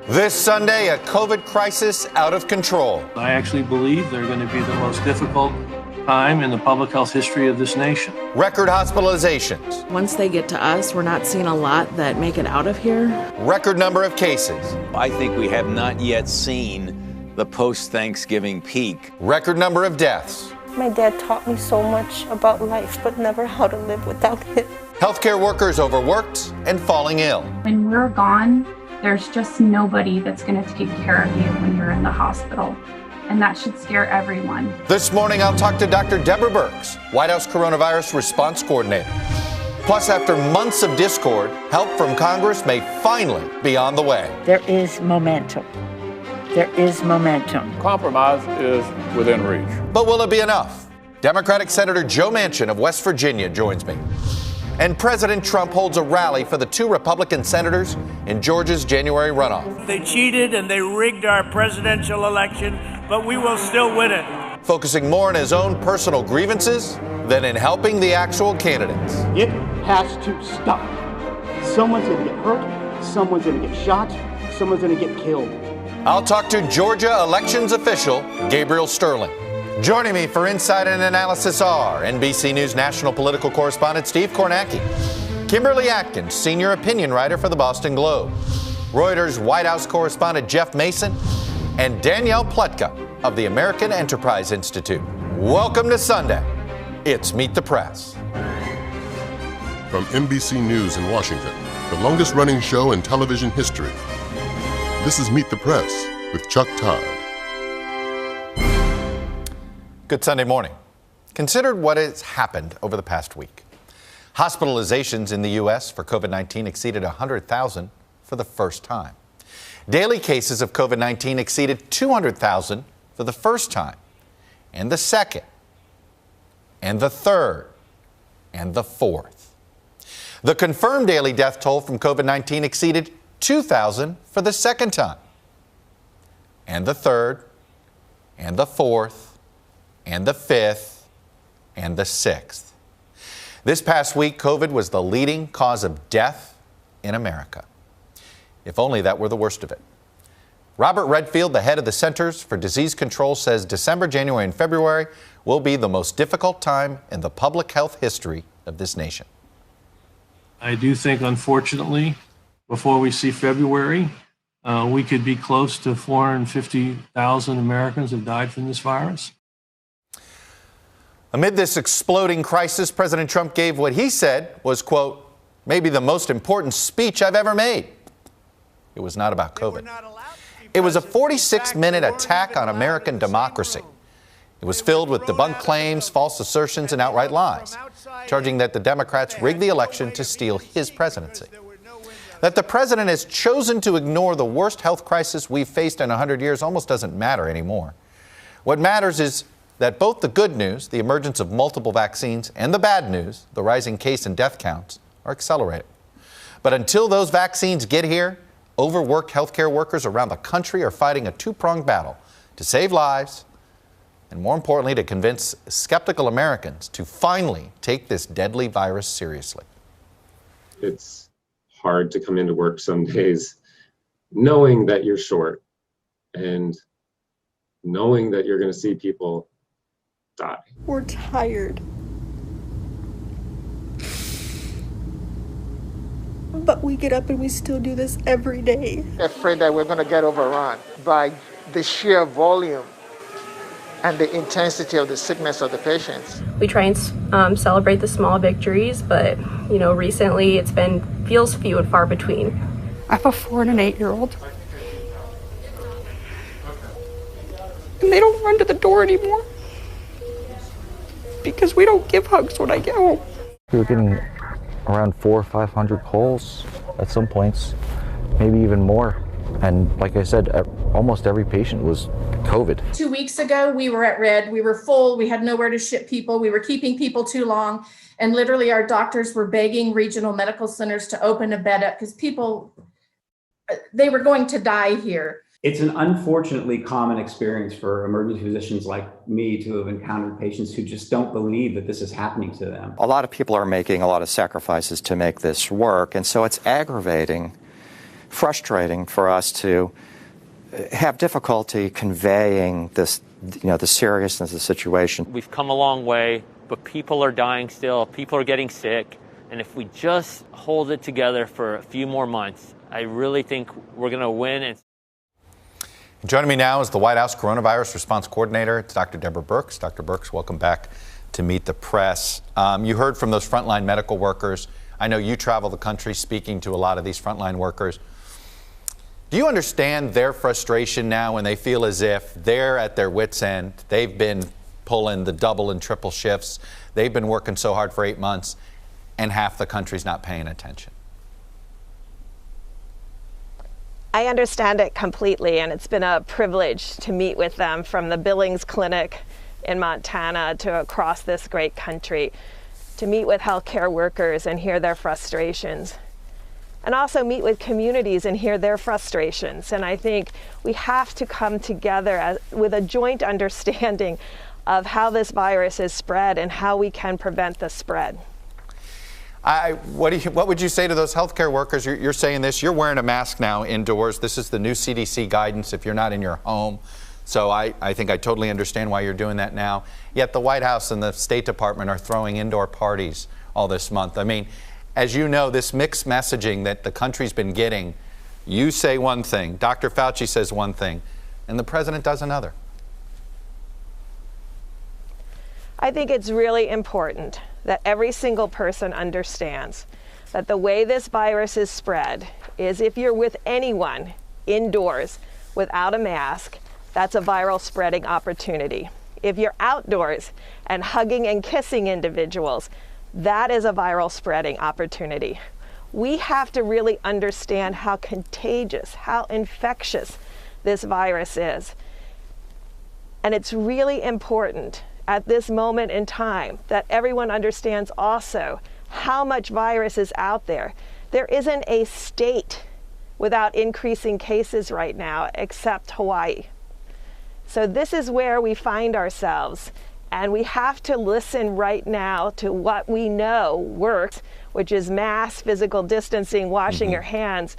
This Sunday, a COVID crisis out of control. I actually believe they're going to be the most difficult time in the public health history of this nation. Record hospitalizations. Once they get to us, we're not seeing a lot that make it out of here. Record number of cases. I think we have not yet seen the post-Thanksgiving peak. Record number of deaths. My dad taught me so much about life, but never how to live without him. Healthcare workers overworked and falling ill. When we're gone, there's just nobody that's going to take care of you when you're in the hospital. And that should scare everyone. This morning, I'll talk to Dr. Deborah Birx, White House Coronavirus Response Coordinator. Plus, after months of discord, help from Congress may finally be on the way. There is momentum. There is momentum. Compromise is within reach. But will it be enough? Democratic Senator Joe Manchin of West Virginia joins me. And President Trump holds a rally for the two Republican senators in Georgia's January runoff. They cheated and they rigged our presidential election, but we will still win it. Focusing more on his own personal grievances than in helping the actual candidates. It has to stop. Someone's going to get hurt, someone's going to get shot, someone's going to get killed. I'll talk to Georgia elections official Gabriel Sterling. Joining me for Insight and Analysis are NBC News national political correspondent Steve Kornacki, Kimberly Atkins, senior opinion writer for the Boston Globe, Reuters White House correspondent Jeff Mason, and Danielle Pletka of the American Enterprise Institute. Welcome to Sunday. It's Meet the Press. From NBC News in Washington, the longest-running show in television history, this is Meet the Press with Chuck Todd. Good Sunday morning. Consider what has happened over the past week. Hospitalizations in the U.S. for COVID-19 exceeded 100,000 for the first time. Daily cases of COVID-19 exceeded 200,000 for the first time, and the second, and the third, and the fourth. The confirmed daily death toll from COVID-19 exceeded 2,000 for the second time, and the third, and the fourth, and the fifth, and the sixth. This past week, COVID was the leading cause of death in America. If only that were the worst of it. Robert Redfield, the head of the Centers for Disease Control, says December, January, and February will be the most difficult time in the public health history of this nation. I do think, unfortunately, before we see February, we could be close to 450,000 Americans have died from this virus. Amid this exploding crisis, President Trump gave what he said was, quote, maybe the most important speech I've ever made. It was not about COVID. It was a 46-minute attack on American democracy. It was filled with debunked claims, false assertions, and outright lies, charging that the Democrats rigged the election to steal his presidency. That the president has chosen to ignore the worst health crisis we've faced in 100 years almost doesn't matter anymore. What matters is that both the good news, the emergence of multiple vaccines, and the bad news, the rising case and death counts, are accelerating. But until those vaccines get here, overworked healthcare workers around the country are fighting a two-pronged battle to save lives and, more importantly, to convince skeptical Americans to finally take this deadly virus seriously. It's hard to come into work some days knowing that you're short and knowing that you're going to see people die. We're tired. But we get up and we still do this every day. Afraid that we're going to get overrun by the sheer volume and the intensity of the sickness of the patients. We try and celebrate the small victories, but recently feels few and far between. I have a 4 and an 8-year-old. And they don't run to the door anymore because we don't give hugs when I get home. We were getting around 400 or 500 calls at some points, maybe even more. And like I said, almost every patient was COVID. 2 weeks ago, we were at red. We were full. We had nowhere to ship people. We were keeping people too long. And literally our doctors were begging regional medical centers to open a bed up because people, they were going to die here. It's an unfortunately common experience for emergency physicians like me to have encountered patients who just don't believe that this is happening to them. A lot of people are making a lot of sacrifices to make this work, and so it's aggravating frustrating for us to have difficulty conveying this, the seriousness of the situation. We've come a long way, but people are dying still. People are getting sick. And if we just hold it together for a few more months, I really think we're going to win. Joining me now is the White House Coronavirus Response Coordinator. It's Dr. Deborah Birx. Dr. Birx, welcome back to Meet the Press. You heard from those frontline medical workers. I know you travel the country speaking to a lot of these frontline workers. Do you understand their frustration now when they feel as if they're at their wits' end? They've been pulling the double and triple shifts. They've been working so hard for 8 months, and half the country's not paying attention. I understand it completely, and it's been a privilege to meet with them from the Billings Clinic in Montana to across this great country, to meet with healthcare workers and hear their frustrations, and also meet with communities and hear their frustrations. And I think we have to come together with a joint understanding of how this virus is spread and how we can prevent the spread. What would you say to those healthcare workers? You're saying this, you're wearing a mask now indoors. This is the new CDC guidance if you're not in your home. So I think I totally understand why you're doing that now. Yet the White House and the State Department are throwing indoor parties all this month. I mean, as you know, this mixed messaging that the country's been getting, you say one thing, Dr. Fauci says one thing, and the president does another. I think it's really important that every single person understands that the way this virus is spread is if you're with anyone indoors without a mask, that's a viral spreading opportunity. If you're outdoors and hugging and kissing individuals, that is a viral spreading opportunity. We have to really understand how contagious, how infectious this virus is. And it's really important at this moment in time that everyone understands also how much virus is out there. There isn't a state without increasing cases right now except Hawaii. So this is where we find ourselves, and we have to listen right now to what we know works, which is mask, physical distancing, washing your hands,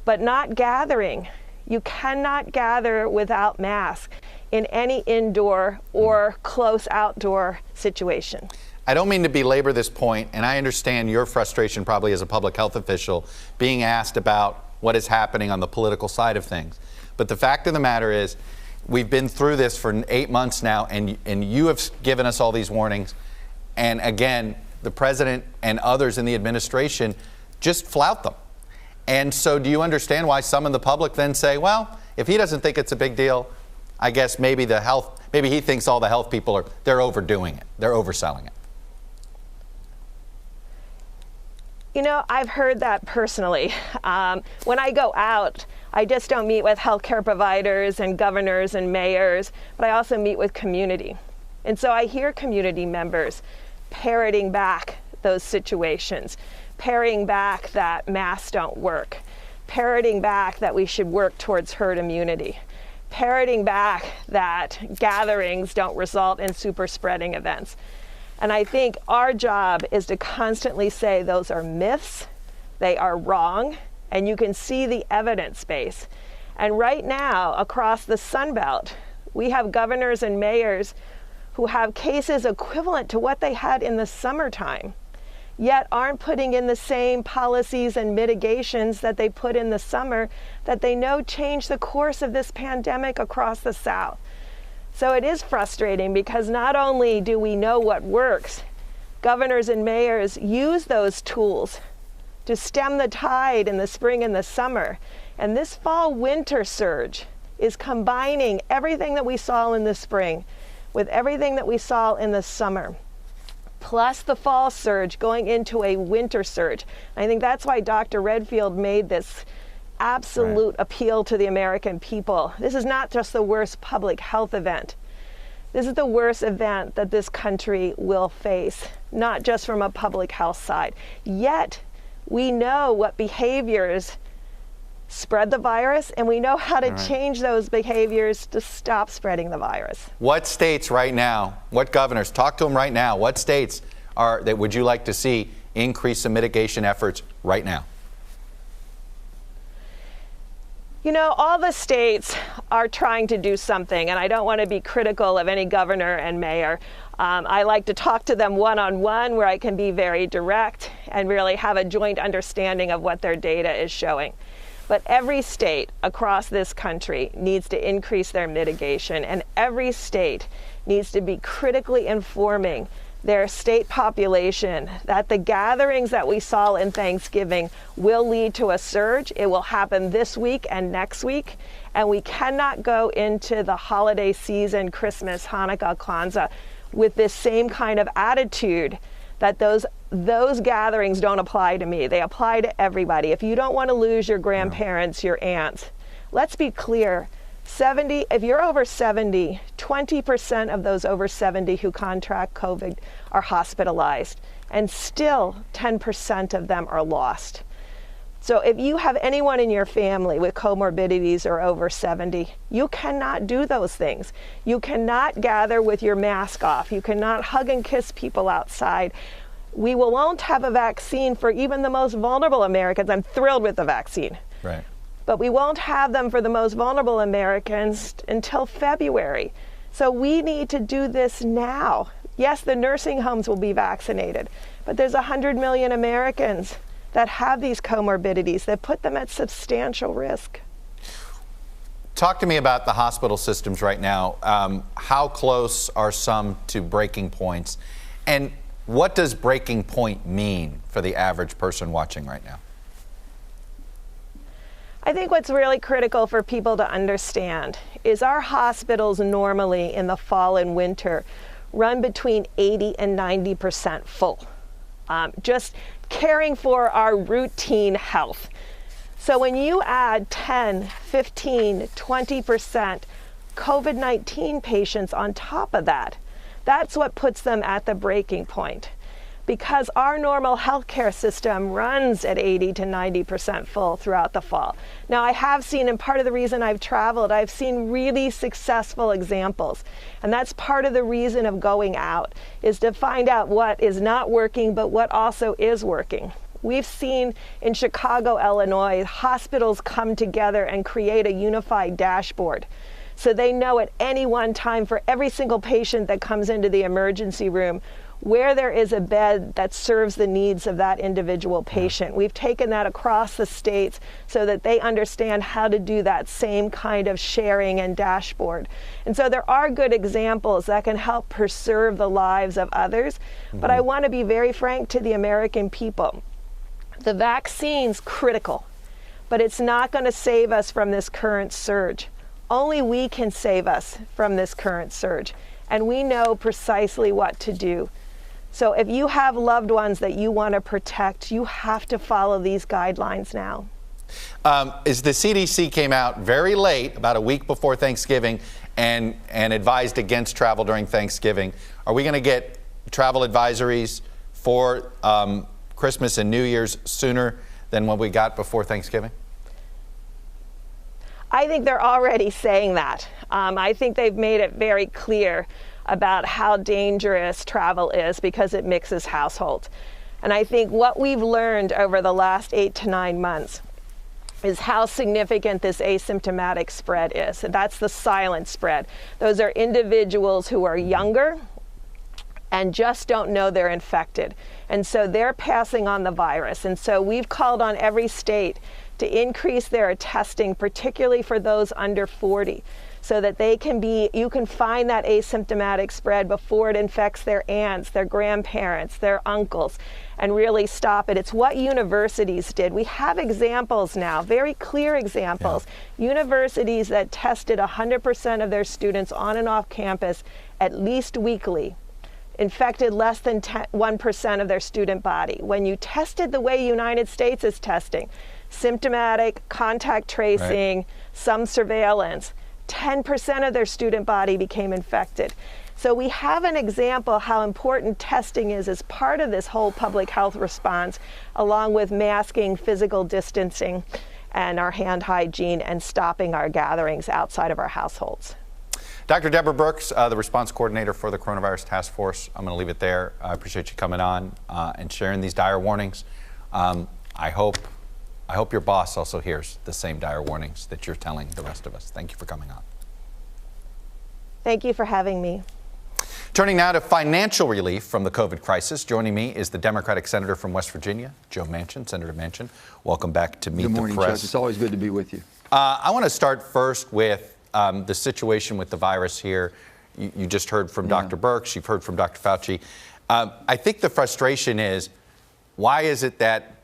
but not gathering. You cannot gather without masks in any indoor or close outdoor situation. I don't mean to belabor this point, and I understand your frustration probably as a public health official being asked about what is happening on the political side of things. But the fact of the matter is, we've been through this for 8 months now, and you have given us all these warnings. And again, the president and others in the administration just flout them. And so do you understand why some in the public then say, well, if he doesn't think it's a big deal, I guess maybe he thinks all the health people they're overdoing it. They're overselling it. You know, I've heard that personally. When I go out, I just don't meet with healthcare providers and governors and mayors, but I also meet with community. And so I hear community members parroting back those situations, parroting back that masks don't work, parroting back that we should work towards herd immunity, parroting back that gatherings don't result in super spreading events. And I think our job is to constantly say those are myths, they are wrong, and you can see the evidence base. And right now, across the Sun Belt, we have governors and mayors who have cases equivalent to what they had in the summertime, yet aren't putting in the same policies and mitigations that they put in the summer that they know changed the course of this pandemic across the South. So it is frustrating because not only do we know what works, governors and mayors use those tools to stem the tide in the spring and the summer. And this fall-winter surge is combining everything that we saw in the spring with everything that we saw in the summer, plus the fall surge going into a winter surge. I think that's why Dr. Redfield made this absolute appeal to the American people. This is not just the worst public health event. This is the worst event that this country will face, not just from a public health side. Yet, we know what behaviors spread the virus, and we know how to change those behaviors to stop spreading the virus. What states right now, what governors, talk to them right now, what states that would you like to see increase the mitigation efforts right now? You know, all the states are trying to do something, and I don't want to be critical of any governor and mayor. I like to talk to them one-on-one where I can be very direct and really have a joint understanding of what their data is showing. But every state across this country needs to increase their mitigation, and every state needs to be critically informing their state population that the gatherings that we saw in Thanksgiving will lead to a surge. It will happen this week and next week, and we cannot go into the holiday season, Christmas, Hanukkah, Kwanzaa, with this same kind of attitude that those gatherings don't apply to me. They apply to everybody. If you don't want to lose your grandparents, your aunts, let's be clear. If you're over 70, 20% of those over 70 who contract COVID are hospitalized, and still 10% of them are lost. So if you have anyone in your family with comorbidities or over 70, you cannot do those things. You cannot gather with your mask off. You cannot hug and kiss people outside. We won't have a vaccine for even the most vulnerable Americans. I'm thrilled with the vaccine. Right. But we won't have them for the most vulnerable Americans until February. So we need to do this now. Yes, the nursing homes will be vaccinated, but there's 100 million Americans that have these comorbidities that put them at substantial risk. Talk to me about the hospital systems right now. How close are some to breaking points? And what does breaking point mean for the average person watching right now? I think what's really critical for people to understand is our hospitals normally in the fall and winter run between 80 and 90% full, just caring for our routine health. So when you add 10, 15, 20% COVID-19 patients on top of that, that's what puts them at the breaking point. Because our normal healthcare system runs at 80 to 90% full throughout the fall. Now, I have seen, and part of the reason I've traveled, I've seen really successful examples. And that's part of the reason of going out, is to find out what is not working, but what also is working. We've seen in Chicago, Illinois, hospitals come together and create a unified dashboard. So they know at any one time for every single patient that comes into the emergency room, where there is a bed that serves the needs of that individual patient. We've taken that across the states so that they understand how to do that same kind of sharing and dashboard. And so there are good examples that can help preserve the lives of others. But I want to be very frank to the American people. The vaccine's critical, but it's not going to save us from this current surge. Only we can save us from this current surge. And we know precisely what to do. So if you have loved ones that you want to protect, you have to follow these guidelines now. As the CDC came out very late, about a week before Thanksgiving, and advised against travel during Thanksgiving, are we going to get travel advisories for Christmas and New Year's sooner than what we got before Thanksgiving? I think they're already saying that. I think they've made it very clear about how dangerous travel is because it mixes households. And I think what we've learned over the last 8 to 9 months is how significant this asymptomatic spread is. And that's the silent spread. Those are individuals who are younger and just don't know they're infected. And so they're passing on the virus. And so we've called on every state to increase their testing, particularly for those under 40, so that you can find that asymptomatic spread before it infects their aunts, their grandparents, their uncles, and really stop it. It's what universities did. We have examples now, very clear examples. Yeah. Universities that tested 100% of their students on and off campus at least weekly infected less than 1% of their student body. When you tested the way United States is testing, symptomatic, contact tracing, some surveillance, 10% of their student body became infected. So we have an example how important testing is as part of this whole public health response, along with masking, physical distancing, and our hand hygiene, and stopping our gatherings outside of our households. Dr. Deborah Birx, the response coordinator for the Coronavirus Task Force. I'm going to leave it there. I appreciate you coming on and sharing these dire warnings. I hope I hope your boss also hears the same dire warnings that you're telling the rest of us. Thank you for coming on. Thank you for having me. Turning now to financial relief from the COVID crisis. Joining me is the Democratic Senator from West Virginia, Joe Manchin. Senator Manchin, welcome back to Meet the Press. Good morning, Chuck. It's always good to be with you. I want to start first with the situation with the virus here. You just heard from Dr. Birx. You've heard from Dr. Fauci. I think the frustration is, why is it that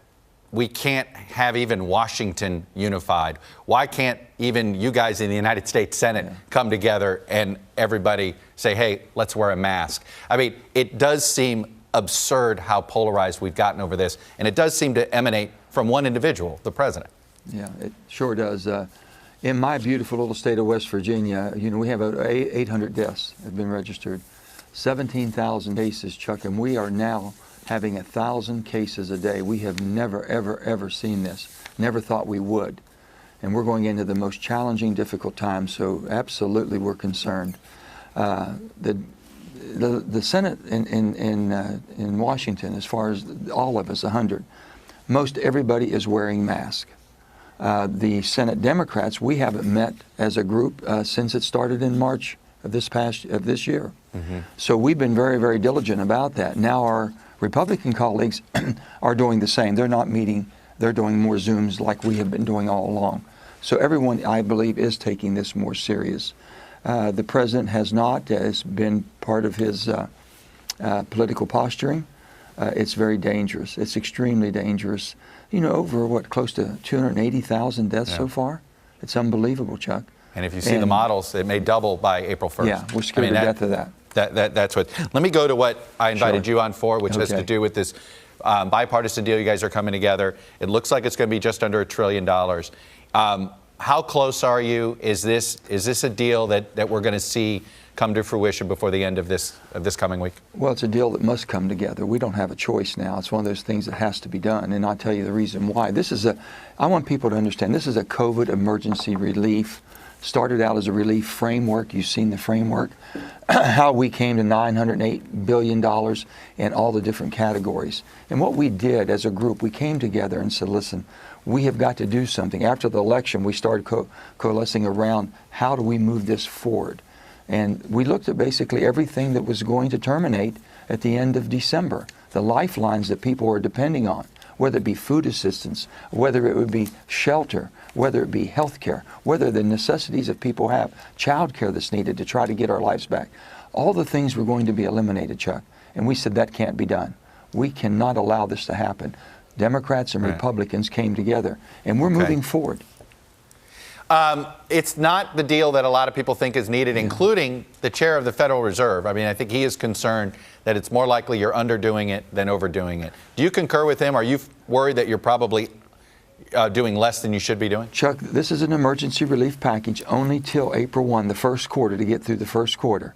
we can't have even Washington unified? Why can't even you guys in the United States Senate come together and everybody say, hey, let's wear a mask? I mean, it does seem absurd how polarized we've gotten over this, and it does seem to emanate from one individual, the president. Yeah, it sure does. In my beautiful little state of West Virginia, we have 800 deaths have been registered, 17,000 cases, Chuck, and we are now having 1,000 cases a day. We have never, ever, ever seen this. Never thought we would. And we're going into the most challenging, difficult time, so absolutely we're concerned. The Senate in Washington, as far as all of us, 100, most everybody is wearing masks. The Senate Democrats, we haven't met as a group since it started in March of this year. Mm-hmm. So we've been very, very diligent about that. Now our Republican colleagues are doing the same. They're not meeting. They're doing more Zooms like we have been doing all along. So everyone, I believe, is taking this more serious. The president has not. It's been part of his political posturing. It's very dangerous. It's extremely dangerous. Over close to 280,000 deaths so far. It's unbelievable, Chuck. And if you see the models, it may double by April 1st. Yeah, we're scared to death of that. That's what. Let me go to what I invited you on for, which has to do with this bipartisan deal you guys are coming together. It looks like it's going to be just under $1 trillion. How close are you? Is this a deal that we're going to see come to fruition before the end of this coming week? Well, it's a deal that must come together. We don't have a choice now. It's one of those things that has to be done, and I'll tell you the reason why. I want people to understand this is a COVID emergency relief. Started out as a relief framework. You've seen the framework, how we came to $908 billion in all the different categories. And what we did as a group, we came together and said, listen, we have got to do something. After the election, we started coalescing around how do we move this forward. And we looked at basically everything that was going to terminate at the end of December, the lifelines that people were depending on, whether it be food assistance, whether it would be shelter, whether it be health care, whether the necessities that people have, child care that's needed to try to get our lives back. All the things were going to be eliminated, Chuck. And we said that can't be done. We cannot allow this to happen. Democrats and Republicans came together, and we're moving forward. It's not the deal that a lot of people think is needed, including the chair of the Federal Reserve. I mean, I think he is concerned that it's more likely you're underdoing it than overdoing it. Do you concur with him? Are you worried that you're probably doing less than you should be doing? Chuck, this is an emergency relief package only till April 1, the first quarter, to get through the first quarter.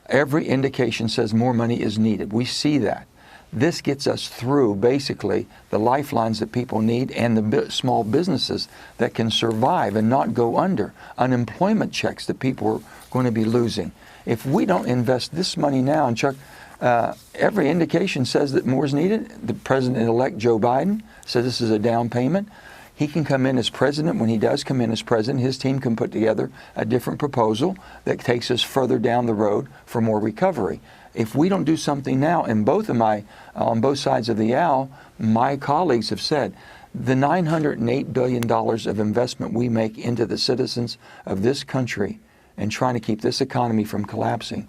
Every indication says more money is needed. We see that. This gets us through basically the lifelines that people need and the small businesses that can survive and not go under, unemployment checks that people are going to be losing. If we don't invest this money now, and Chuck, every indication says that more is needed. The President-elect Joe Biden says this is a down payment. He can come in as president. When he does come in as president, his team can put together a different proposal that takes us further down the road for more recovery. If we don't do something now, and on both sides of the aisle, my colleagues have said, the $908 billion of investment we make into the citizens of this country and trying to keep this economy from collapsing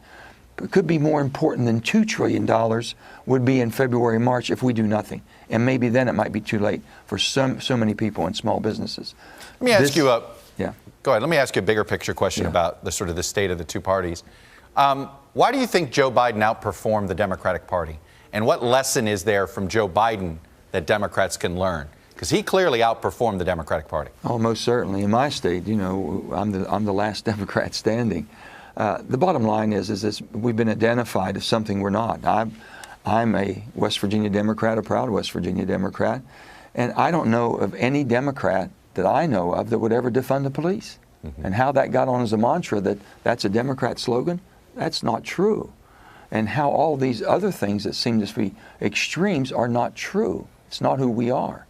could be more important than $2 trillion would be in February, March if we do nothing. And maybe then it might be too late for so many people in small businesses. Let me ask you go ahead. Let me ask you a bigger picture question about the sort of the state of the two parties. Why do you think Joe Biden outperformed the Democratic Party? And what lesson is there from Joe Biden that Democrats can learn? Because he clearly outperformed the Democratic Party. Oh, most certainly. In my state, I'm the last Democrat standing. The bottom line is we've been identified as something we're not. I'm a West Virginia Democrat, a proud West Virginia Democrat, and I don't know of any Democrat that I know of that would ever defund the police. Mm-hmm. And how that got on as a mantra that that's a Democrat slogan, that's not true. And how all these other things that seem to be extremes are not true. It's not who we are.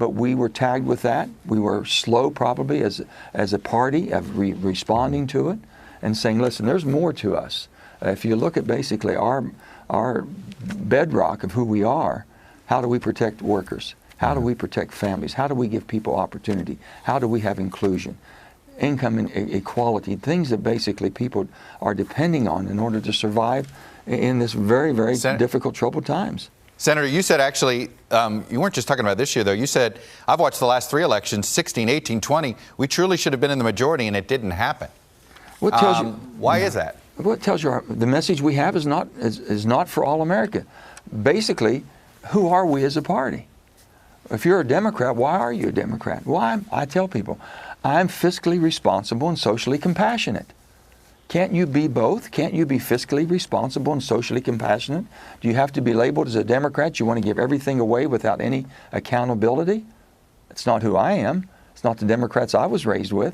but we were tagged with that. We were slow probably as a party of responding to it and saying, listen, there's more to us. If you look at basically our bedrock of who we are, how do we protect workers? How do we protect families? How do we give people opportunity? How do we have inclusion? Income and equality, things that basically people are depending on in order to survive in this very, very difficult, troubled times. Senator, you said actually, you weren't just talking about this year, though. You said, I've watched the last 3 elections, 16, 18, 20. We truly should have been in the majority, and it didn't happen. What tells you? Why is that? What tells you the message we have is not for all America. Basically, who are we as a party? If you're a Democrat, why are you a Democrat? Well, I tell people, I'm fiscally responsible and socially compassionate. Can't you be both? Can't you be fiscally responsible and socially compassionate? Do you have to be labeled as a Democrat? You want to give everything away without any accountability? That's not who I am. It's not the Democrats I was raised with.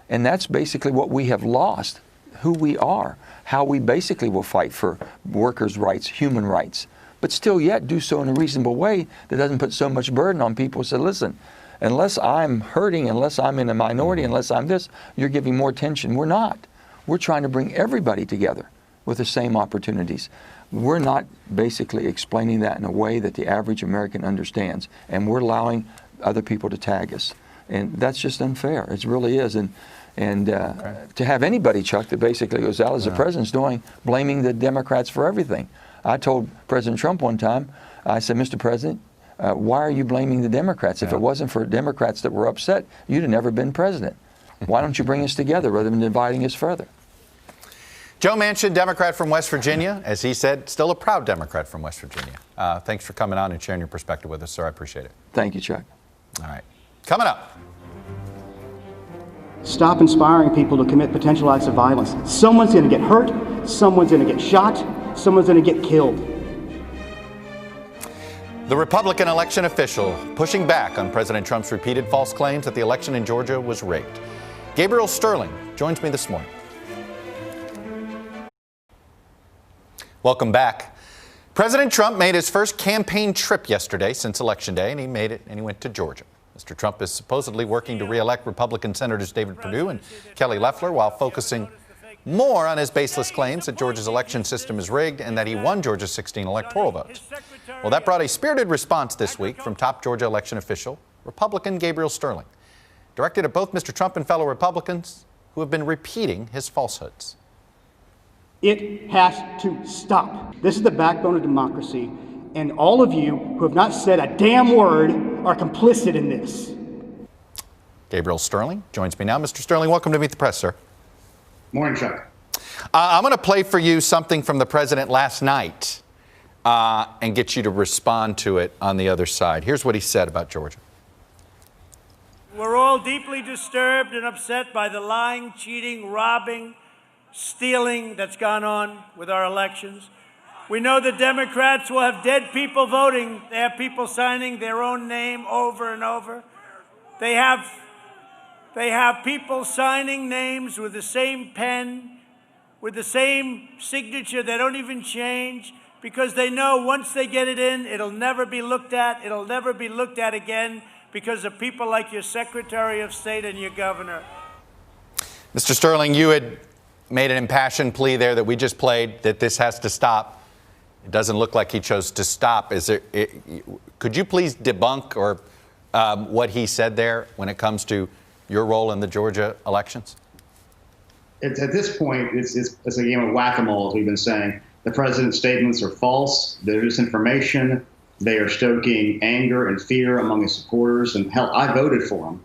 And that's basically what we have lost, who we are, how we basically will fight for workers' rights, human rights, but still yet do so in a reasonable way that doesn't put so much burden on people who say, listen, unless I'm hurting, unless I'm in a minority, unless I'm this, you're giving more attention. We're not. We're trying to bring everybody together with the same opportunities. We're not basically explaining that in a way that the average American understands, and we're allowing other people to tag us. And that's just unfair. It really is. And to have anybody, Chuck, that basically goes out, as the president's doing, blaming the Democrats for everything. I told President Trump one time, I said, Mr. President, why are you blaming the Democrats? If it wasn't for Democrats that were upset, you'd have never been president. Why don't you bring us together rather than dividing us further? Joe Manchin, Democrat from West Virginia, as he said, still a proud Democrat from West Virginia. Thanks for coming on and sharing your perspective with us, sir. I appreciate it. Thank you, Chuck. All right. Coming up. Stop inspiring people to commit potential acts of violence. Someone's going to get hurt. Someone's going to get shot. Someone's going to get killed. The Republican election official pushing back on President Trump's repeated false claims that the election in Georgia was rigged. Gabriel Sterling joins me this morning. Welcome back. President Trump made his first campaign trip yesterday since Election Day, and he made it and he went to Georgia. Mr. Trump is supposedly working to re-elect Republican Senators David Perdue and Kelly Loeffler while focusing more on his baseless claims that Georgia's election system is rigged and that he won Georgia's 16 electoral votes. Well, that brought a spirited response this week from top Georgia election official, Republican Gabriel Sterling, directed at both Mr. Trump and fellow Republicans who have been repeating his falsehoods. It has to stop. This is the backbone of democracy, and all of you who have not said a damn word are complicit in this. Gabriel Sterling joins me now. Mr. Sterling, welcome to Meet the Press, sir. Morning, Chuck. I'm going to play for you something from the president last night and get you to respond to it on the other side. Here's what he said about Georgia. We're all deeply disturbed and upset by the lying, cheating, robbing, stealing that's gone on with our elections. We know the Democrats will have dead people voting. They have people signing their own name over and over. They have people signing names with the same pen, with the same signature. They don't even change because they know once they get it in, it'll never be looked at. It'll never be looked at again because of people like your Secretary of State and your governor. Mr. Sterling, you had made an impassioned plea there that we just played that this has to stop. It doesn't look like he chose to stop. Could you please debunk or what he said there when it comes to your role in the Georgia elections? At this point, it's a game of whack-a-mole, as we've been saying. The president's statements are false. They're disinformation. They are stoking anger and fear among his supporters. And hell, I voted for him.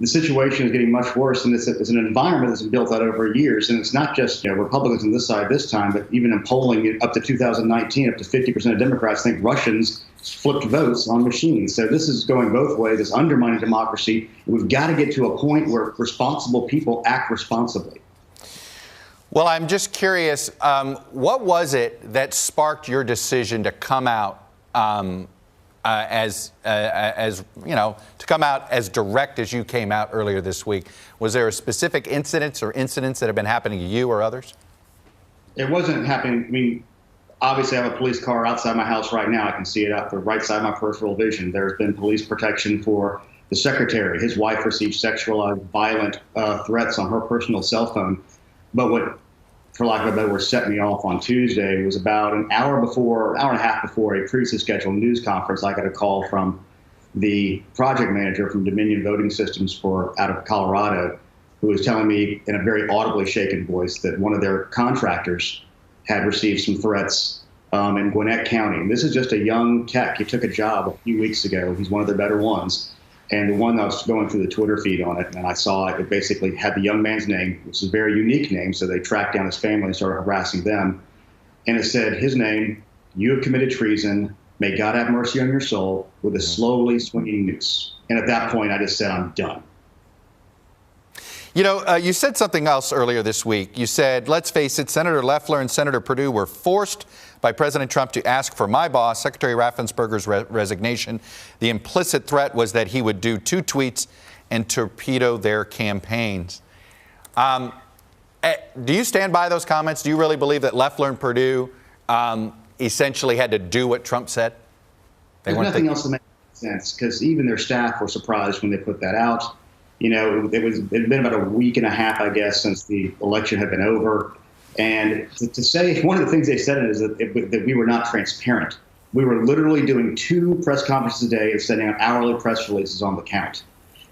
The situation is getting much worse, and it's an environment that's been built out over years. And it's not just Republicans on this side this time, but even in polling up to 2019, up to 50% of Democrats think Russians flipped votes on machines. So this is going both ways. It's undermining democracy. We've got to get to a point where responsible people act responsibly. Well, I'm just curious, what was it that sparked your decision to come out as direct as you came out earlier this week? Was there a specific incidents that have been happening to you or others? It wasn't happening. I mean, obviously, I have a police car outside my house right now. I can see it out the right side of my peripheral vision. There's been police protection for the secretary. His wife received sexualized, violent threats on her personal cell phone. But what, for lack of a better word, set me off on Tuesday was about an hour and a half before a previously scheduled news conference. I got a call from the project manager from Dominion Voting Systems out of Colorado, who was telling me in a very audibly shaken voice that one of their contractors had received some threats in Gwinnett County. And this is just a young tech. He took a job a few weeks ago. He's one of the better ones. And the one that was going through the Twitter feed on it, and I saw it basically had the young man's name, which is a very unique name. So they tracked down his family and started harassing them. And it said, his name, you have committed treason. May God have mercy on your soul, with a slowly swinging noose. And at that point, I just said, I'm done. You know, you said something else earlier this week. You said, let's face it, Senator Loeffler and Senator Perdue were forced by President Trump to ask for my boss, Secretary Raffensperger's resignation. The implicit threat was that he would do 2 tweets and torpedo their campaigns. Do you stand by those comments? Do you really believe that Loeffler and Perdue essentially had to do what Trump said? There's nothing else that makes sense, because even their staff were surprised when they put that out. You know, it had been about a week and a half, I guess, since the election had been over. And to say, one of the things they said is that we were not transparent. We were literally doing 2 press conferences a day and sending out hourly press releases on the count.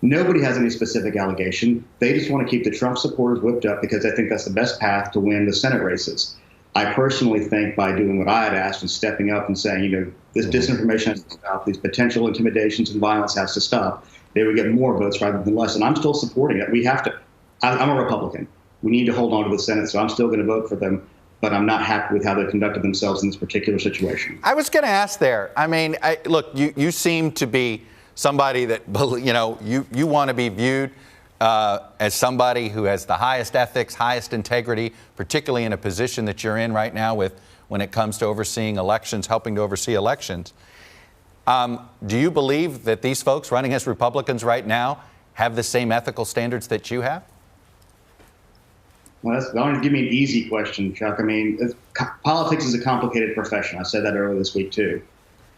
Nobody has any specific allegation. They just want to keep the Trump supporters whipped up because they think that's the best path to win the Senate races. I personally think by doing what I had asked and stepping up and saying, you know, this disinformation has to stop, these potential intimidations and violence has to stop, they would get more votes rather than less. And I'm still supporting it. We have to. I'm a Republican. We need to hold on to the Senate, so I'm still going to vote for them. But I'm not happy with how they conducted themselves in this particular situation. I was going to ask there. I mean, look, you seem to be somebody that, you know, you want to be viewed as somebody who has the highest ethics, highest integrity, particularly in a position that you're in right now when it comes to overseeing elections, helping to oversee elections. Do you believe that these folks running as Republicans right now have the same ethical standards that you have? Well, don't give me an easy question, Chuck. I mean, politics is a complicated profession. I said that earlier this week, too.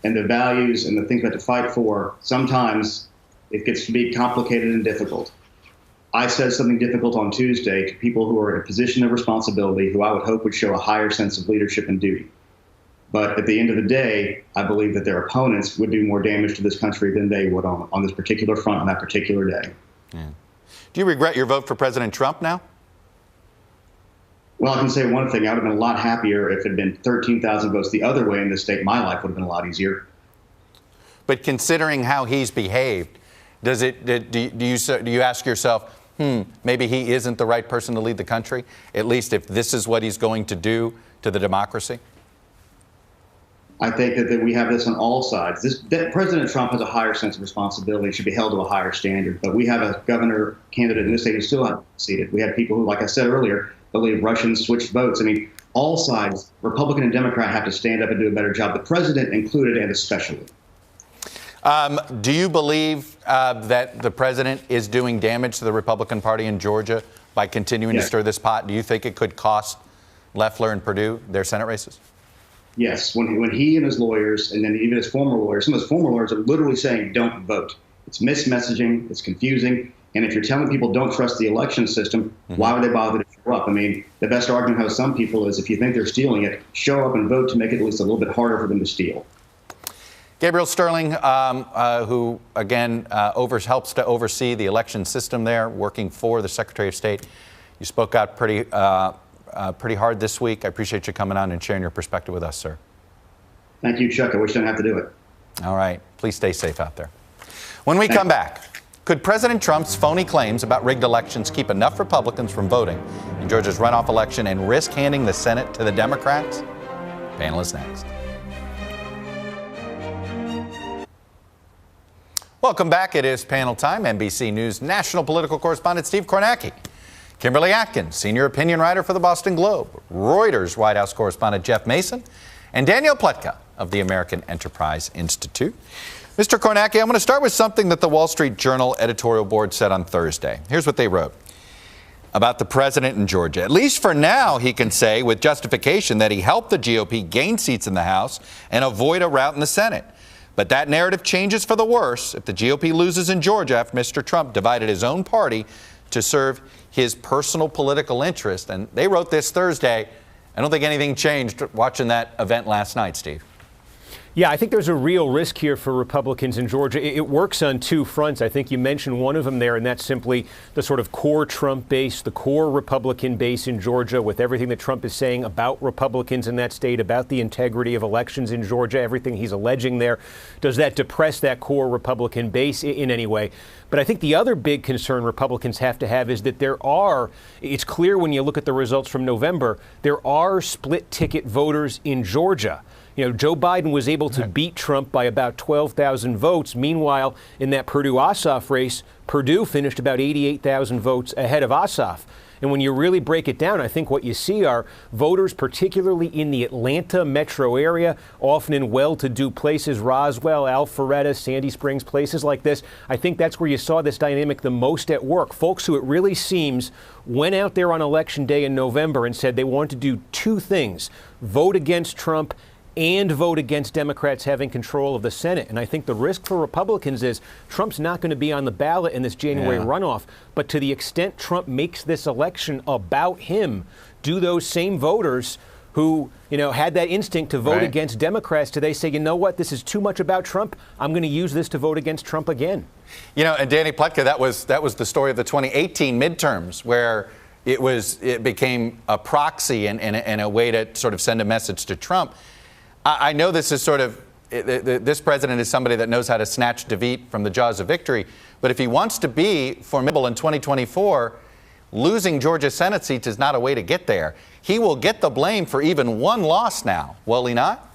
And the values and the things we have to fight for, sometimes it gets to be complicated and difficult. I said something difficult on Tuesday to people who are in a position of responsibility, who I would hope would show a higher sense of leadership and duty. But at the end of the day, I believe that their opponents would do more damage to this country than they would on this particular front on that particular day. Yeah. Do you regret your vote for President Trump now? Well, I can say one thing. I would have been a lot happier if it had been 13,000 votes the other way in this state. My life would have been a lot easier. But considering how he's behaved, do you ask yourself, maybe he isn't the right person to lead the country, at least if this is what he's going to do to the democracy? I think that we have this on all sides. That President Trump has a higher sense of responsibility, should be held to a higher standard. But we have a governor candidate in this state who still hasn't succeeded. We have people who, like I said earlier, believe Russians switched votes. I mean, all sides, Republican and Democrat, have to stand up and do a better job, the president included and especially. Do you believe that the president is doing damage to the Republican Party in Georgia by continuing to stir this pot? Do you think it could cost Loeffler and Perdue their Senate races? Yes. When he and his lawyers, and then even his former lawyers, some of his former lawyers are literally saying don't vote. It's mismessaging. It's confusing. And if you're telling people don't trust the election system, why would they bother to show up? I mean, the best argument how some people is if you think they're stealing it, show up and vote to make it at least a little bit harder for them to steal. Gabriel Sterling, who, again, helps to oversee the election system there, working for the Secretary of State. You spoke out pretty hard this week. I appreciate you coming on and sharing your perspective with us, sir. Thank you, Chuck. I wish I didn't have to do it. All right. Please stay safe out there. When we come back, could President Trump's phony claims about rigged elections keep enough Republicans from voting in Georgia's runoff election and risk handing the Senate to the Democrats? Panel is next. Welcome back. It is panel time. NBC News national political correspondent Steve Kornacki, Kimberly Atkins, senior opinion writer for the Boston Globe, Reuters White House correspondent Jeff Mason, and Danielle Pletka of the American Enterprise Institute. Mr. Kornacki, I'm going to start with something that the Wall Street Journal editorial board said on Thursday. Here's what they wrote. about the president in Georgia. At least for now, he can say with justification that he helped the GOP gain seats in the House and avoid a rout in the Senate. But that narrative changes for the worse if the GOP loses in Georgia after Mr. Trump divided his own party to serve his personal political interest. And they wrote this Thursday. I don't think anything changed watching that event last night, Steve. Yeah, I think there's a real risk here for Republicans in Georgia. It works on two fronts. I think you mentioned one of them there, and that's simply the sort of core Trump base, the core Republican base in Georgia, with everything that Trump is saying about Republicans in that state, about the integrity of elections in Georgia, everything he's alleging there. Does that depress that core Republican base in any way? But I think the other big concern Republicans have to have is that it's clear when you look at the results from November, there are split ticket voters in Georgia. You know, Joe Biden was able to beat Trump by about 12,000 votes. Meanwhile, in that Purdue-Ossoff race, Purdue finished about 88,000 votes ahead of Ossoff. And when you really break it down, I think what you see are voters, particularly in the Atlanta metro area, often in well-to-do places, Roswell, Alpharetta, Sandy Springs, places like this. I think that's where you saw this dynamic the most at work. Folks who it really seems went out there on Election Day in November and said they wanted to do two things: vote against Trump and vote against Democrats having control of the Senate. And I think the risk for Republicans is Trump's not going to be on the ballot in this January runoff. But to the extent Trump makes this election about him, do those same voters who, had that instinct to vote against Democrats, do they say, you know what, this is too much about Trump, I'm going to use this to vote against Trump again? And Danny Pletka, that was the story of the 2018 midterms, where it became a proxy and a way to sort of send a message to Trump. I know this is this president is somebody that knows how to snatch defeat from the jaws of victory. But if he wants to be formidable in 2024, losing Georgia's Senate seats is not a way to get there. He will get the blame for even one loss now, will he not?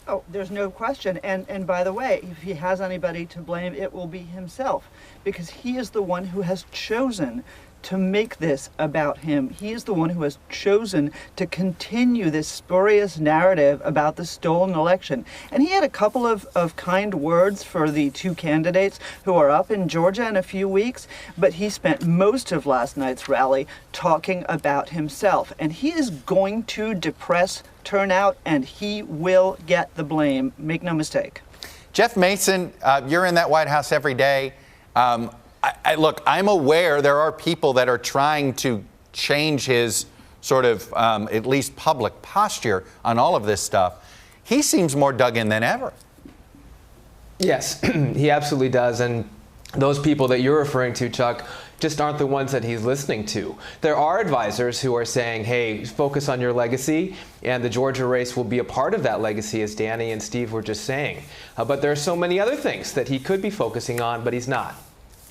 Oh, there's no question. And by the way, if he has anybody to blame, it will be himself, because he is the one who has chosen to make this about him. He is the one who has chosen to continue this spurious narrative about the stolen election. And he had a couple of kind words for the two candidates who are up in Georgia in a few weeks, but he spent most of last night's rally talking about himself. And he is going to depress turnout, and he will get the blame. Make no mistake. Jeff Mason, you're in that White House every day. Look, I'm aware there are people that are trying to change his sort of at least public posture on all of this stuff. He seems more dug in than ever. Yes, he absolutely does. And those people that you're referring to, Chuck, just aren't the ones that he's listening to. There are advisors who are saying, hey, focus on your legacy, and the Georgia race will be a part of that legacy, as Danny and Steve were just saying. But there are so many other things that he could be focusing on, but he's not.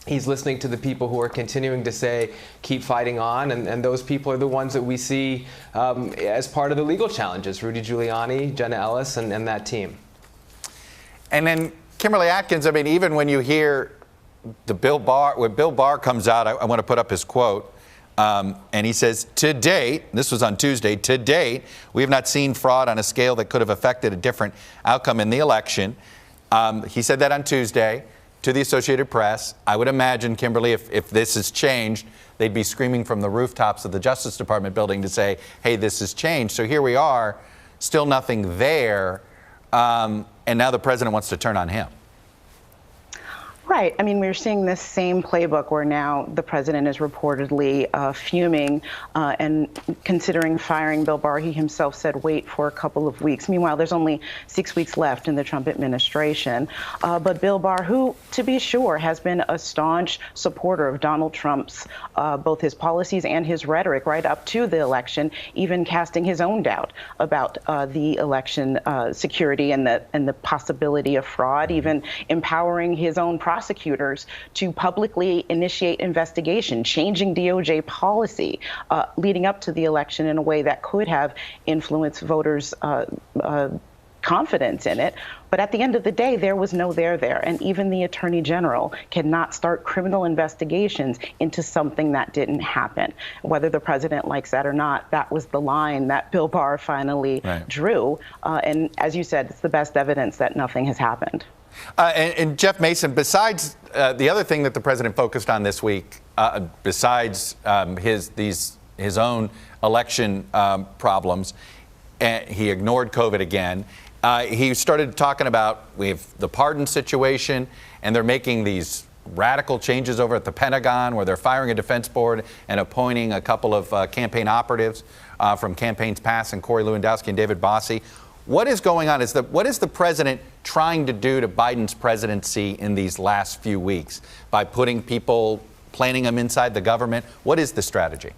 He's listening to the people who are continuing to say, keep fighting on, and those people are the ones that we see as part of the legal challenges, Rudy Giuliani, Jenna Ellis, and that team. And then Kimberly Atkins, I mean, even when you hear when Bill Barr comes out, I want to put up his quote, and he says, to date, this was on Tuesday, to date, we have not seen fraud on a scale that could have affected a different outcome in the election. He said that on Tuesday to the Associated Press. I would imagine, Kimberly, if this has changed, they'd be screaming from the rooftops of the Justice Department building to say, hey, this has changed. So here we are, still nothing there, and now the president wants to turn on him. Right. I mean, we're seeing this same playbook where now the president is reportedly fuming and considering firing Bill Barr. He himself said wait for a couple of weeks. Meanwhile, there's only 6 weeks left in the Trump administration. But Bill Barr, who, to be sure, has been a staunch supporter of Donald Trump's both his policies and his rhetoric right up to the election, even casting his own doubt about the election security and the possibility of fraud, even empowering his own prosecutors to publicly initiate investigation, changing DOJ policy leading up to the election in a way that could have influenced voters' confidence in it. But at the end of the day, there was no there. And even the Attorney General cannot start criminal investigations into something that didn't happen. Whether the president likes that or not, that was the line that Bill Barr finally drew. And as you said, it's the best evidence that nothing has happened. And Jeff Mason, besides the other thing that the president focused on this week besides his own election problems. And he ignored COVID again. He started talking about we have the pardon situation, and they're making these radical changes over at the Pentagon where they're firing a defense board and appointing a couple of campaign operatives from campaigns past, and Corey Lewandowski and David Bossie. What is going on? What is the president trying to do to Biden's presidency in these last few weeks by putting people, planting them inside the government? What is the strategy?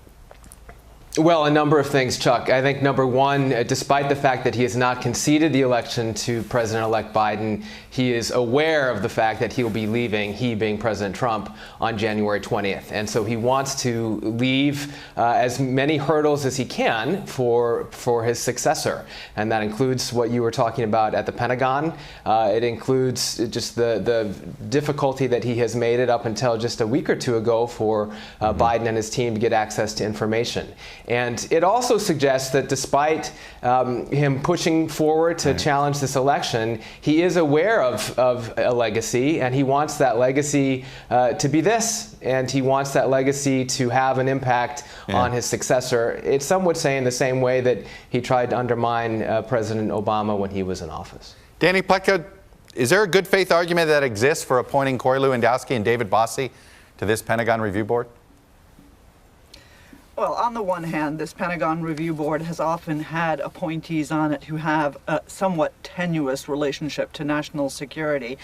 Well, a number of things, Chuck. I think number one, despite the fact that he has not conceded the election to President-elect Biden, he is aware of the fact that he'll be leaving, he being President Trump, on January 20th. And so he wants to leave as many hurdles as he can for his successor. And that includes what you were talking about at the Pentagon. It includes just the difficulty that he has made it up until just a week or two ago for Biden and his team to get access to information. And it also suggests that despite him pushing forward to challenge this election, he is aware of a legacy, and he wants that legacy to be this, and he wants that legacy to have an impact on his successor. Some would say in the same way that he tried to undermine President Obama when he was in office. Danny Pletka, is there a good faith argument that exists for appointing Corey Lewandowski and David Bossie to this Pentagon Review Board? Well, on the one hand, this Pentagon Review Board has often had appointees on it who have a somewhat tenuous relationship to national security.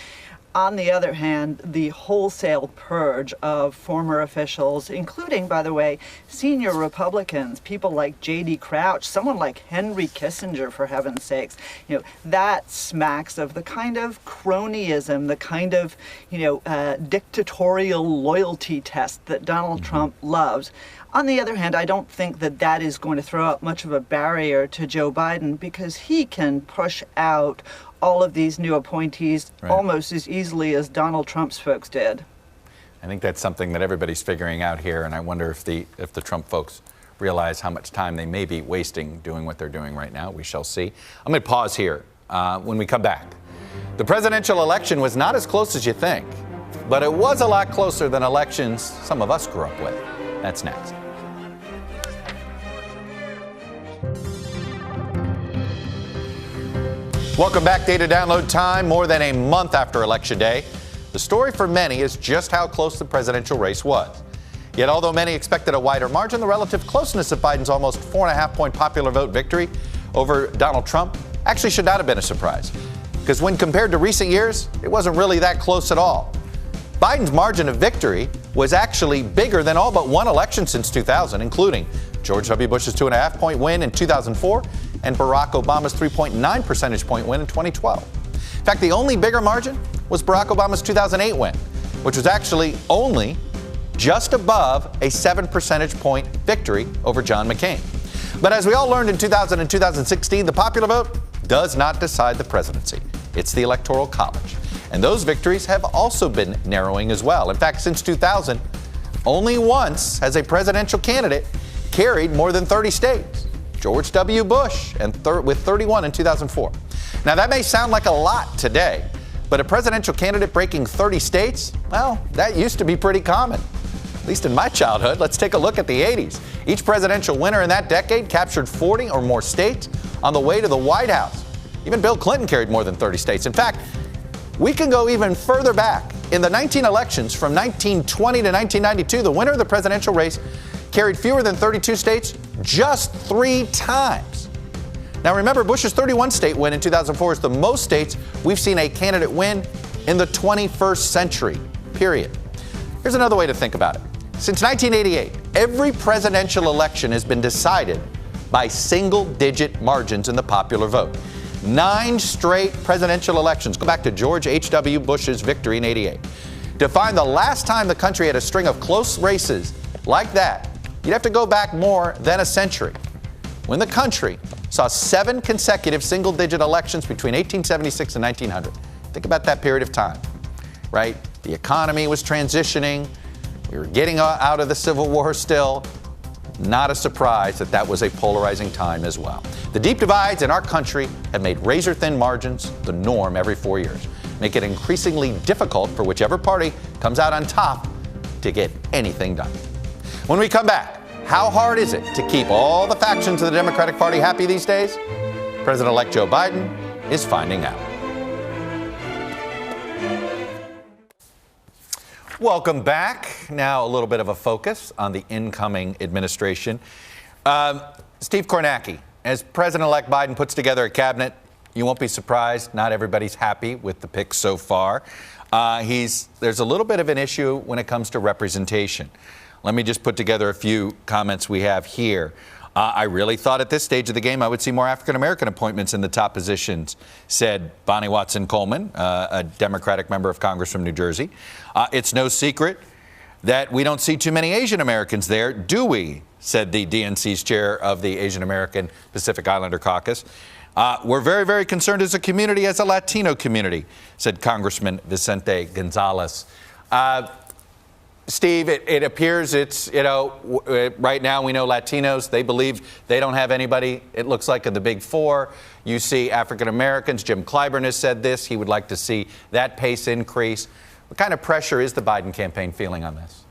On the other hand, the wholesale purge of former officials, including, by the way, senior Republicans, people like J.D. Crouch, someone like Henry Kissinger, for heaven's sakes, that smacks of the kind of cronyism, the kind of, dictatorial loyalty test that Donald Trump loves. On the other hand, I don't think that that is going to throw up much of a barrier to Joe Biden, because he can push out all of these new appointees almost as easily as Donald Trump's folks did. I think that's something that everybody's figuring out here, and I wonder if the Trump folks realize how much time they may be wasting doing what they're doing right now. We shall see. I'm going to pause here. When we come back, the presidential election was not as close as you think, but it was a lot closer than elections some of us grew up with. That's next. Welcome back. Data download time. More than a month after Election Day, the story for many is just how close the presidential race was. Yet, although many expected a wider margin, the relative closeness of Biden's almost 4.5-point popular vote victory over Donald Trump actually should not have been a surprise. Because when compared to recent years, it wasn't really that close at all. Biden's margin of victory was actually bigger than all but one election since 2000, including George W. Bush's 2.5-point win in 2004 and Barack Obama's 3.9 percentage point win in 2012. In fact, the only bigger margin was Barack Obama's 2008 win, which was actually only just above a 7 percentage point victory over John McCain. But as we all learned in 2000 and 2016, the popular vote does not decide the presidency. It's the Electoral College. And those victories have also been narrowing as well. In fact, since 2000, only once has a presidential candidate carried more than 30 states. George W. Bush with 31 in 2004. Now, that may sound like a lot today, but a presidential candidate breaking 30 states, well, that used to be pretty common, at least in my childhood. Let's take a look at the 80s. Each presidential winner in that decade captured 40 or more states on the way to the White House. Even Bill Clinton carried more than 30 states. In fact, we can go even further back. In the 19 elections from 1920 to 1992, the winner of the presidential race carried fewer than 32 states just 3 times. Now remember, Bush's 31 state win in 2004 is the most states we've seen a candidate win in the 21st century, period. Here's another way to think about it. Since 1988, every presidential election has been decided by single-digit margins in the popular vote. 9 straight presidential elections go back to George H.W. Bush's victory in '88. To find the last time the country had a string of close races like that, you'd have to go back more than a century, when the country saw 7 consecutive single-digit elections between 1876 and 1900. Think about that period of time, right? The economy was transitioning. We were getting out of the Civil War still. Not a surprise that that was a polarizing time as well. The deep divides in our country have made razor-thin margins the norm every 4 years, make it increasingly difficult for whichever party comes out on top to get anything done. When we come back, how hard is it to keep all the factions of the Democratic Party happy these days? President-elect Joe Biden is finding out. Welcome back. Now a little bit of a focus on the incoming administration. Steve Kornacki, as President-elect Biden puts together a cabinet, you won't be surprised, not everybody's happy with the picks so far. There's a little bit of an issue when it comes to representation. Let me just put together a few comments we have here. I really thought at this stage of the game I would see more African-American appointments in the top positions, said Bonnie Watson-Coleman, a Democratic member of Congress from New Jersey. It's no secret that we don't see too many Asian Americans there, do we? Said the DNC's chair of the Asian American Pacific Islander Caucus. We're very, very concerned as a community, as a Latino community, said Congressman Vicente Gonzalez. Steve, it appears it's, right now we know Latinos, they believe they don't have anybody, it looks like, in the big four. You see African Americans. Jim Clyburn has said this. He would like to see that pace increase. What kind of pressure is the Biden campaign feeling on this?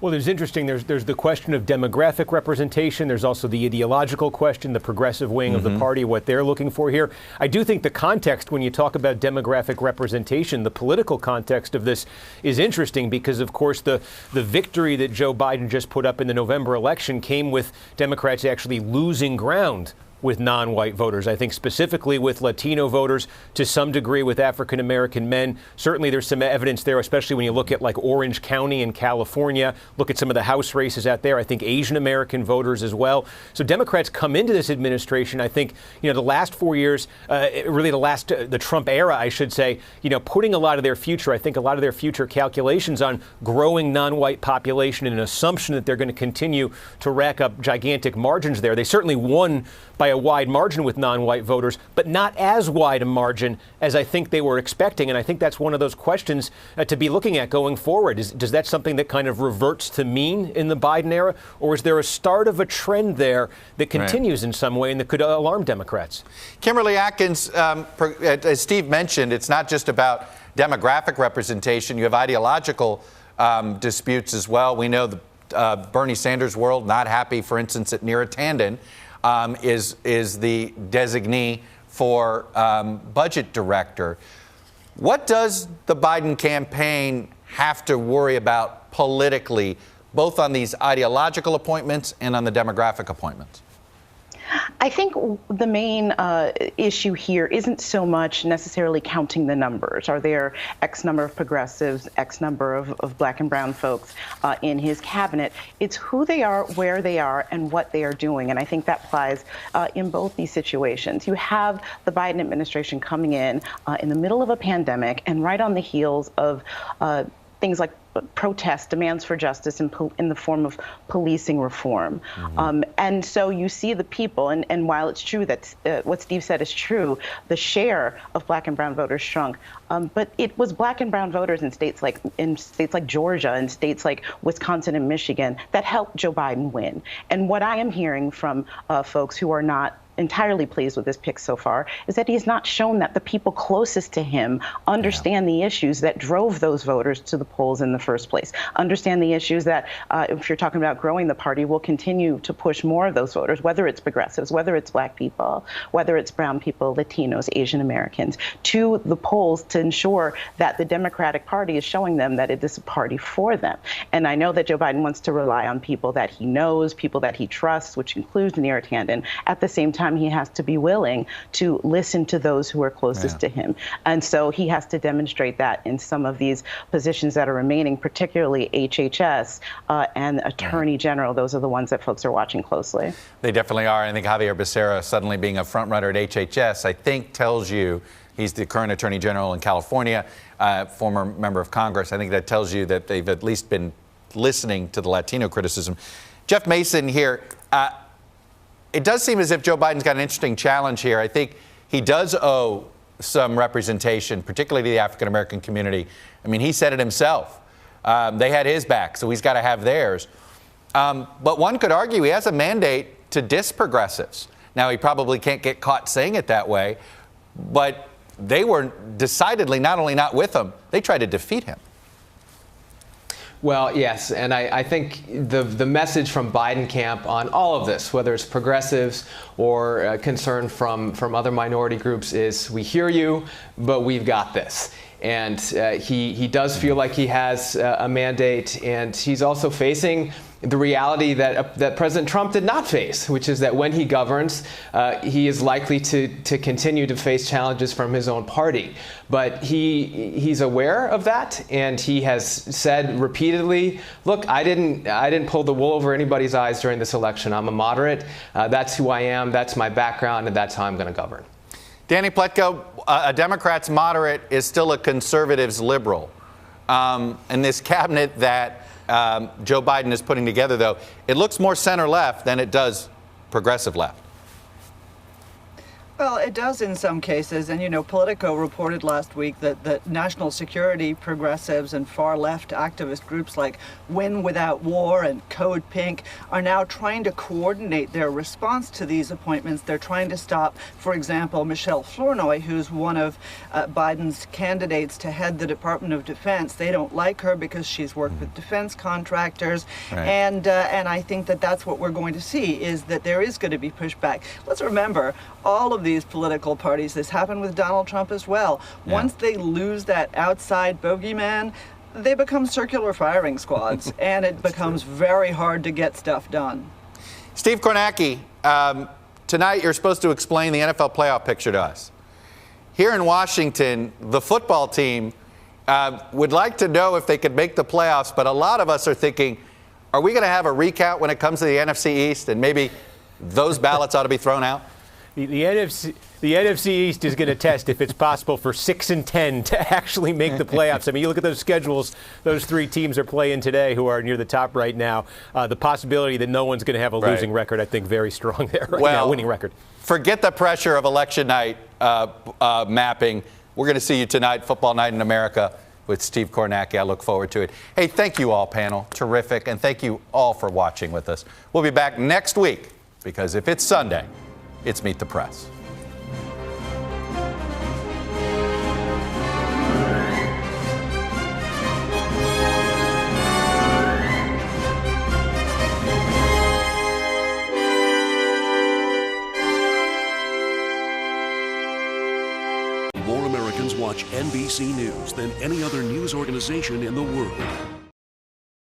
Well, there's the question of demographic representation. There's also the ideological question, the progressive wing of the party, what they're looking for here. I do think the context, when you talk about demographic representation, the political context of this is interesting because, of course, the victory that Joe Biden just put up in the November election came with Democrats actually losing ground with non-white voters. I think specifically with Latino voters, to some degree with African-American men. Certainly there's some evidence there, especially when you look at like Orange County in California, look at some of the House races out there. I think Asian-American voters as well. So Democrats come into this administration, I think, the last 4 years, the Trump era, I should say, putting a lot of their future, I think a lot of their future calculations on growing non-white population and an assumption that they're going to continue to rack up gigantic margins there. They certainly won by a wide margin with non-white voters, but not as wide a margin as I think they were expecting. And I think that's one of those questions to be looking at going forward. Does that something that kind of reverts to mean in the Biden era? Or is there a start of a trend there that continues in some way and that could alarm Democrats? Kimberly Atkins, as Steve mentioned, it's not just about demographic representation. You have ideological disputes as well. We know the Bernie Sanders world not happy, for instance, that Neera Tanden is the designee for budget director. What does the Biden campaign have to worry about politically, both on these ideological appointments and on the demographic appointments? I think the main issue here isn't so much necessarily counting the numbers. Are there X number of progressives, X number of black and brown folks in his cabinet? It's who they are, where they are, and what they are doing. And I think that applies in both these situations. You have the Biden administration coming in the middle of a pandemic and right on the heels of things like protests, demands for justice in the form of policing reform. And so you see the people, and while it's true that what Steve said is true, the share of black and brown voters shrunk. But it was black and brown voters in states like Georgia and states like Wisconsin and Michigan that helped Joe Biden win. And what I am hearing from folks who are not entirely pleased with this pick so far is that he's not shown that the people closest to him understand the issues that drove those voters to the polls in the first place, understand the issues that, if you're talking about growing the party, will continue to push more of those voters, whether it's progressives, whether it's black people, whether it's brown people, Latinos, Asian Americans, to the polls to ensure that the Democratic Party is showing them that it is a party for them. And I know that Joe Biden wants to rely on people that he knows, people that he trusts, which includes Neera Tanden. At the same time, he has to be willing to listen to those who are closest to him. And so he has to demonstrate that in some of these positions that are remaining, particularly HHS and Attorney General. Those are the ones that folks are watching closely. They definitely are. I think Javier Becerra suddenly being a front runner at HHS, I think tells you he's the current Attorney General in California, former member of Congress. I think that tells you that they've at least been listening to the Latino criticism. Jeff Mason here. It does seem as if Joe Biden's got an interesting challenge here. I think he does owe some representation, particularly to the African-American community. I mean, he said it himself. They had his back, so he's got to have theirs. But one could argue he has a mandate to diss progressives. Now, he probably can't get caught saying it that way, but they were decidedly not only not with him, they tried to defeat him. Well, yes, and I think the message from Biden camp on all of this, whether it's progressives or concern from other minority groups, is we hear you, but we've got this. And he does feel like he has a mandate, and he's also facing the reality that President Trump did not face, which is that when he governs, he is likely to continue to face challenges from his own party. But he's aware of that, and he has said repeatedly, look, I didn't pull the wool over anybody's eyes during this election. I'm a moderate. That's who I am. That's my background, and that's how I'm going to govern. Danny Pletka, a Democrat's moderate is still a conservative's liberal. And this cabinet that Joe Biden is putting together, though, it looks more center-left than it does progressive-left. Well, it does in some cases. And, you know, Politico reported last week that national security progressives and far-left activist groups like Win Without War and Code Pink are now trying to coordinate their response to these appointments. They're trying to stop, for example, Michelle Flournoy, who's one of Biden's candidates to head the Department of Defense. They don't like her because she's worked with defense contractors. Right. And I think that that's what we're going to see, is that there is going to be pushback. Let's remember, all of these political parties, this happened with Donald Trump as well. Yeah. Once they lose that outside bogeyman, they become circular firing squads, and it becomes very hard to get stuff done. Steve Kornacki, tonight you're supposed to explain the NFL playoff picture to us. Here in Washington, the football team would like to know if they could make the playoffs, but a lot of us are thinking, are we going to have a recount when it comes to the NFC East, and maybe those ballots ought to be thrown out? The NFC East is going to test if it's possible for 6 and 10 to actually make the playoffs. I mean, you look at those schedules, those three teams are playing today who are near the top right now. The possibility that no one's going to have a losing record, I think, very strong there right now, winning record. Forget the pressure of election night mapping. We're going to see you tonight, Football Night in America, with Steve Kornacki. I look forward to it. Hey, thank you all, panel. Terrific. And thank you all for watching with us. We'll be back next week, because if it's Sunday, it's Meet the Press. More Americans watch NBC News than any other news organization in the world.